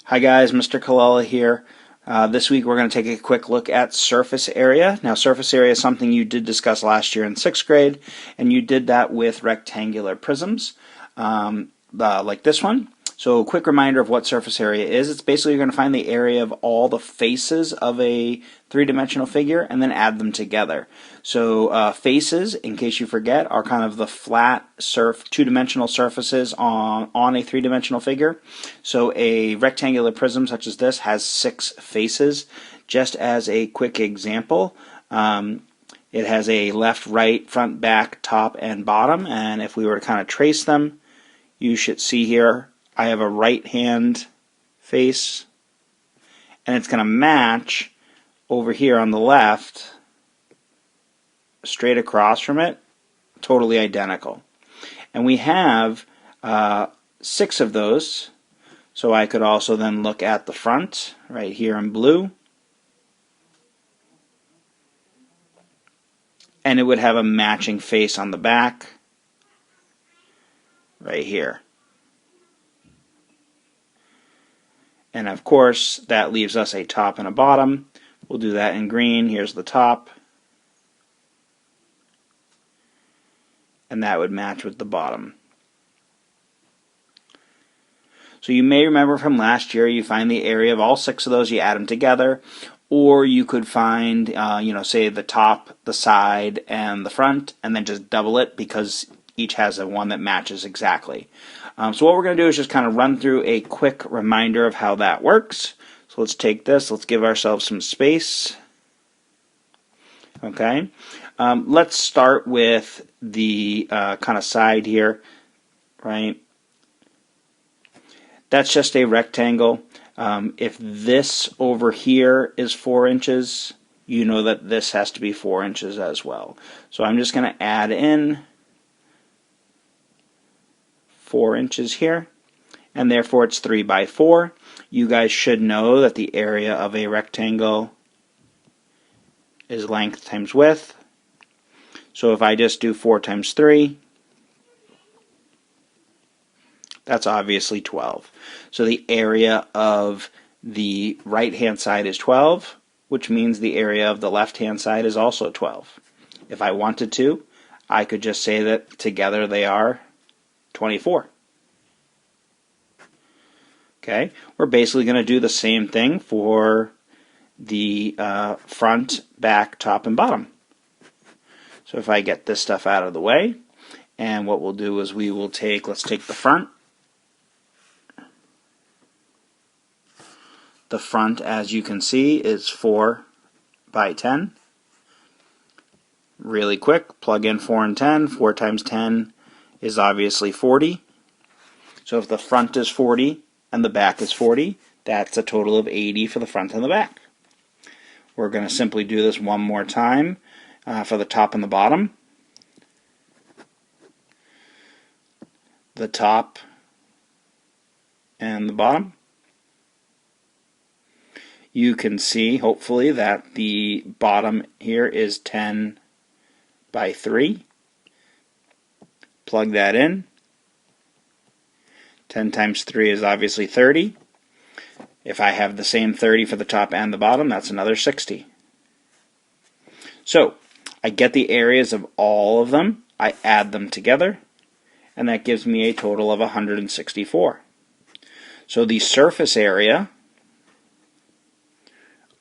Hi guys, Mr. Colella here. This week we're going to take a quick look at surface area. Now surface area is something you did discuss last year in 6th grade, and you did that with rectangular prisms like this one. So a quick reminder of what surface area is. It's basically you're going to find the area of all the faces of a three-dimensional figure and then add them together. So faces, in case you forget, are kind of the flat two-dimensional surfaces on a three-dimensional figure. So a rectangular prism such as this has 6 faces. Just as a quick example, it has a left, right, front, back, top, and bottom. And if we were to kind of trace them, you should see here I have a right hand face, and it's going to match over here on the left, straight across from it, totally identical. And we have 6 of those, so I could also then look at the front, right here in blue, and it would have a matching face on the back, right here. And of course, that leaves us a top and a bottom. We'll do that in green. Here's the top. And that would match with the bottom. So you may remember from last year, you find the area of all 6 of those, you add them together. Or you could find, say the top, the side, and the front, and then just double it because each has a one that matches exactly. So what we're going to do is just kind of run through a quick reminder of how that works. So let's take this, let's give ourselves some space. Okay, let's start with the kind of side here, right? That's just a rectangle. If this over here is 4 inches, you know that this has to be 4 inches as well. So I'm just going to add in 4 inches here, and therefore it's 3 by 4. You guys should know that the area of a rectangle is length times width. So if I just do 4 times 3, that's obviously 12. So the area of the right-hand side is 12, which means the area of the left-hand side is also 12. If I wanted to, I could just say that together they are 24. Okay, we're basically going to do the same thing for the front, back, top, and bottom. So if I get this stuff out of the way, and what we'll do is we will let's take the front. The front, as you can see, is 4 by 10. Really quick, plug in 4 and 10. 4 times 10 is obviously 40. So if the front is 40 and the back is 40, that's a total of 80 for the front and the back. We're going to simply do this one more time for the top and the bottom. The top and the bottom. You can see, hopefully, that the bottom here is 10 by 3. Plug that in. 10 times 3 is obviously 30. If I have the same 30 for the top and the bottom, that's another 60. So, I get the areas of all of them, I add them together, and that gives me a total of 164. So the surface area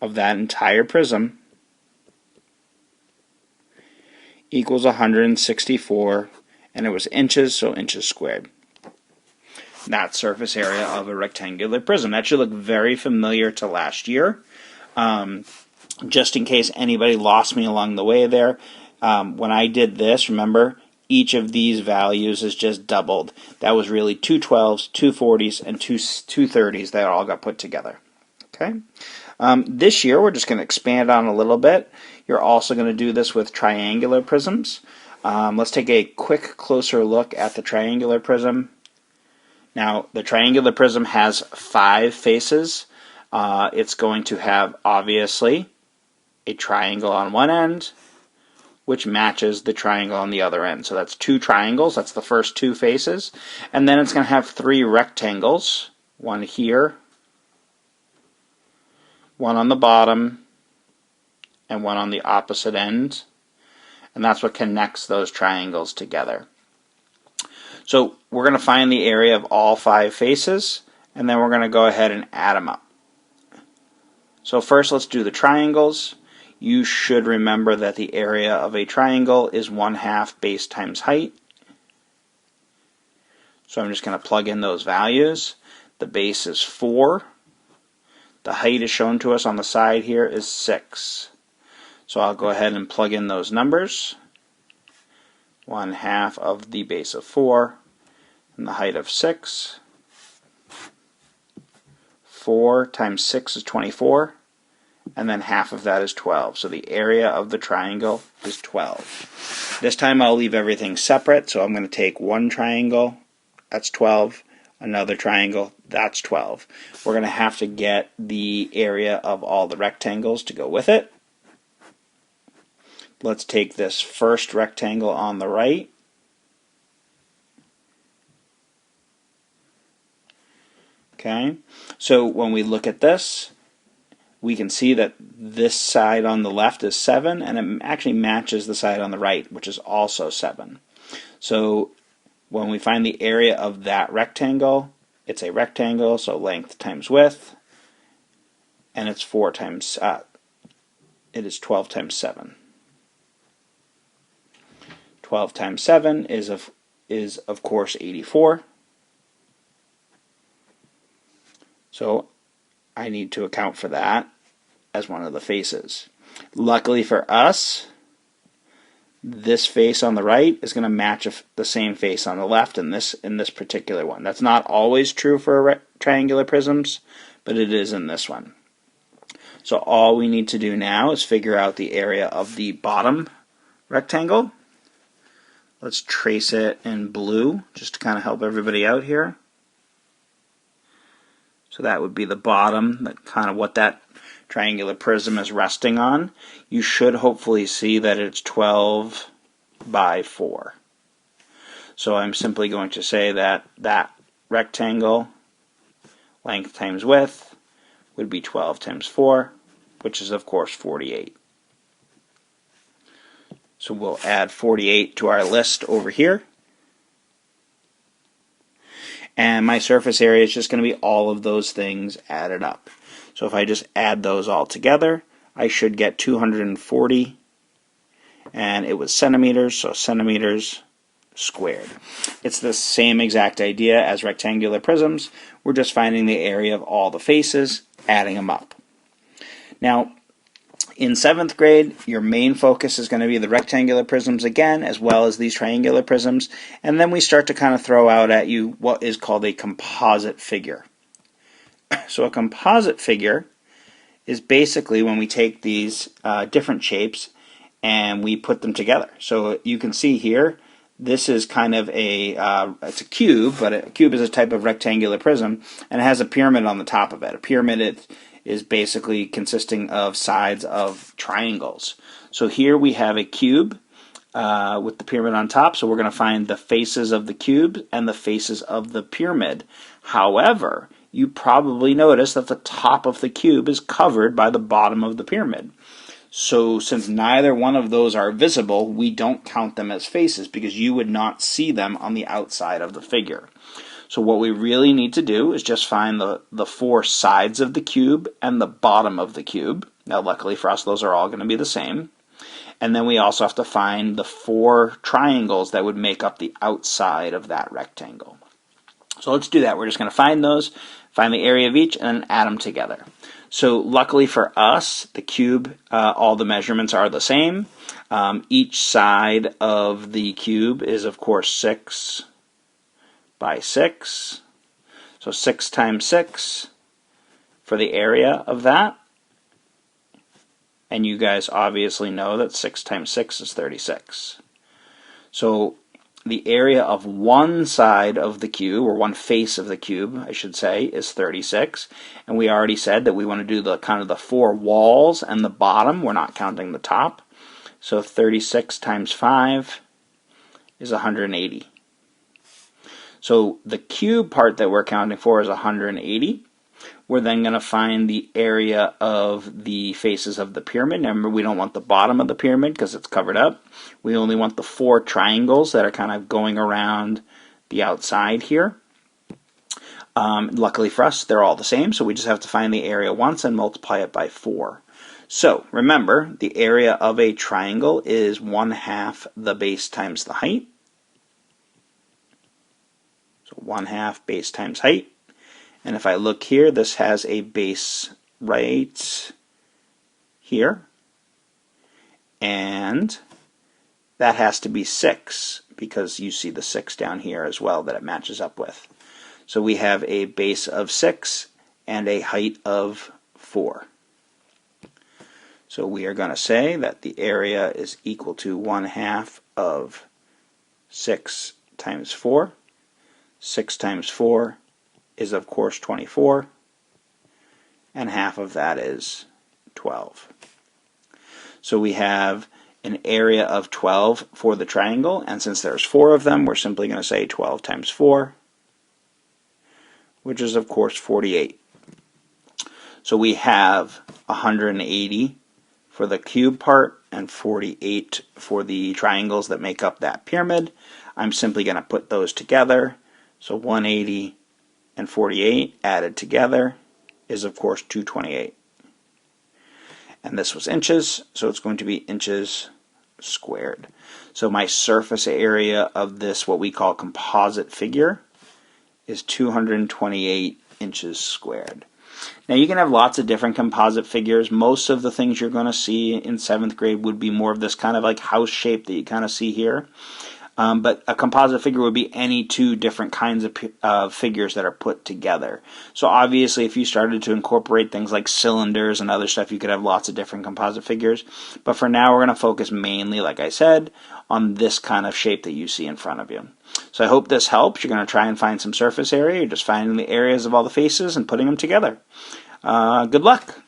of that entire prism equals 164, and it was inches, so inches squared. That's surface area of a rectangular prism. That should look very familiar to last year. Just in case anybody lost me along the way there, when I did this, remember, each of these values is just doubled. That was really 2 12s, 2 40s, and 2 30s that all got put together. Okay. This year, we're just going to expand on a little bit. You're also going to do this with triangular prisms. Let's take a quick, closer look at the triangular prism. Now, the triangular prism has 5 faces. It's going to have, obviously, a triangle on one end, which matches the triangle on the other end. So that's 2 triangles. That's the first 2 faces. And then it's going to have 3 rectangles, one here, one on the bottom, and one on the opposite end. And that's what connects those triangles together. So we're going to find the area of all 5 faces, and then we're going to go ahead and add them up. So first let's do the triangles. You should remember that the area of a triangle is 1/2 base times height. So I'm just going to plug in those values. The base is 4. The height is shown to us on the side here is 6. So I'll go ahead and plug in those numbers. 1/2 of the base of 4 and the height of 6. 4 times 6 is 24, and then half of that is 12. So the area of the triangle is 12. This time I'll leave everything separate, so I'm going to take one triangle, that's 12, another triangle, that's 12. We're going to have to get the area of all the rectangles to go with it. Let's take this first rectangle on the right. Okay, so when we look at this, we can see that this side on the left is 7, and it actually matches the side on the right, which is also 7. So when we find the area of that rectangle, it's a rectangle, so length times width, and it's 4 times, it is 12 times 7. 12 times 7 is of course 84. So I need to account for that as one of the faces. Luckily for us, this face on the right is going to match the same face on the left in this particular one. That's not always true for triangular prisms, but it is in this one. So all we need to do now is figure out the area of the bottom rectangle. Let's trace it in blue just to kind of help everybody out here. So that would be the bottom, that kind of what that triangular prism is resting on. You should hopefully see that it's 12 by 4. So I'm simply going to say that that rectangle, length times width, would be 12 times 4, which is of course 48. So we'll add 48 to our list over here. And my surface area is just going to be all of those things added up. So if I just add those all together, I should get 240, and it was centimeters, so centimeters squared. It's the same exact idea as rectangular prisms. We're just finding the area of all the faces, adding them up. Now, in 7th grade, your main focus is going to be the rectangular prisms again, as well as these triangular prisms, and then we start to kind of throw out at you what is called a composite figure. So a composite figure is basically when we take these different shapes and we put them together. So you can see here, this is kind of it's a cube, but a cube is a type of rectangular prism, and it has a pyramid on the top of it. A pyramid is basically consisting of sides of triangles. So here we have a cube with the pyramid on top, so we're going to find the faces of the cube and the faces of the pyramid. However, you probably notice that the top of the cube is covered by the bottom of the pyramid. So since neither one of those are visible, we don't count them as faces because you would not see them on the outside of the figure. So what we really need to do is just find the 4 sides of the cube and the bottom of the cube. Now luckily for us, those are all going to be the same. And then we also have to find the 4 triangles that would make up the outside of that rectangle. So let's do that. We're just going to find those, find the area of each, and then add them together. So luckily for us, the cube, all the measurements are the same. Each side of the cube is of course 6 by 6. So 6 times 6 for the area of that. And you guys obviously know that 6 times 6 is 36. So the area of one side of the cube, or one face of the cube, I should say, is 36. And we already said that we want to do the kind of the 4 walls and the bottom. We're not counting the top. So 36 times 5 is 180. So the cube part that we're counting for is 180. We're then going to find the area of the faces of the pyramid. Now, remember, we don't want the bottom of the pyramid because it's covered up. We only want the 4 triangles that are kind of going around the outside here. Luckily for us, they're all the same, so we just have to find the area once and multiply it by 4. So remember, the area of a triangle is 1/2 the base times the height. So 1/2 base times height. And if I look here, this has a base right here. And that has to be 6 because you see the 6 down here as well that it matches up with. So we have a base of 6 and a height of 4. So we are going to say that the area is equal to 1/2 of 6 times 4. 6 times 4 is, of course, 24, and half of that is 12. So we have an area of 12 for the triangle, and since there's 4 of them, we're simply going to say 12 times 4, which is, of course, 48. So we have 180 for the cube part and 48 for the triangles that make up that pyramid. I'm simply going to put those together. So 180 and 48 added together is, of course, 228. And this was inches, so it's going to be inches squared. So my surface area of this, what we call composite figure, is 228 inches squared. Now you can have lots of different composite figures. Most of the things you're going to see in 7th grade would be more of this kind of like house shape that you kind of see here. But a composite figure would be any 2 different kinds of figures that are put together. So obviously if you started to incorporate things like cylinders and other stuff, you could have lots of different composite figures. But for now we're going to focus mainly, like I said, on this kind of shape that you see in front of you. So I hope this helps. You're going to try and find some surface area. You're just finding the areas of all the faces and putting them together. Good luck.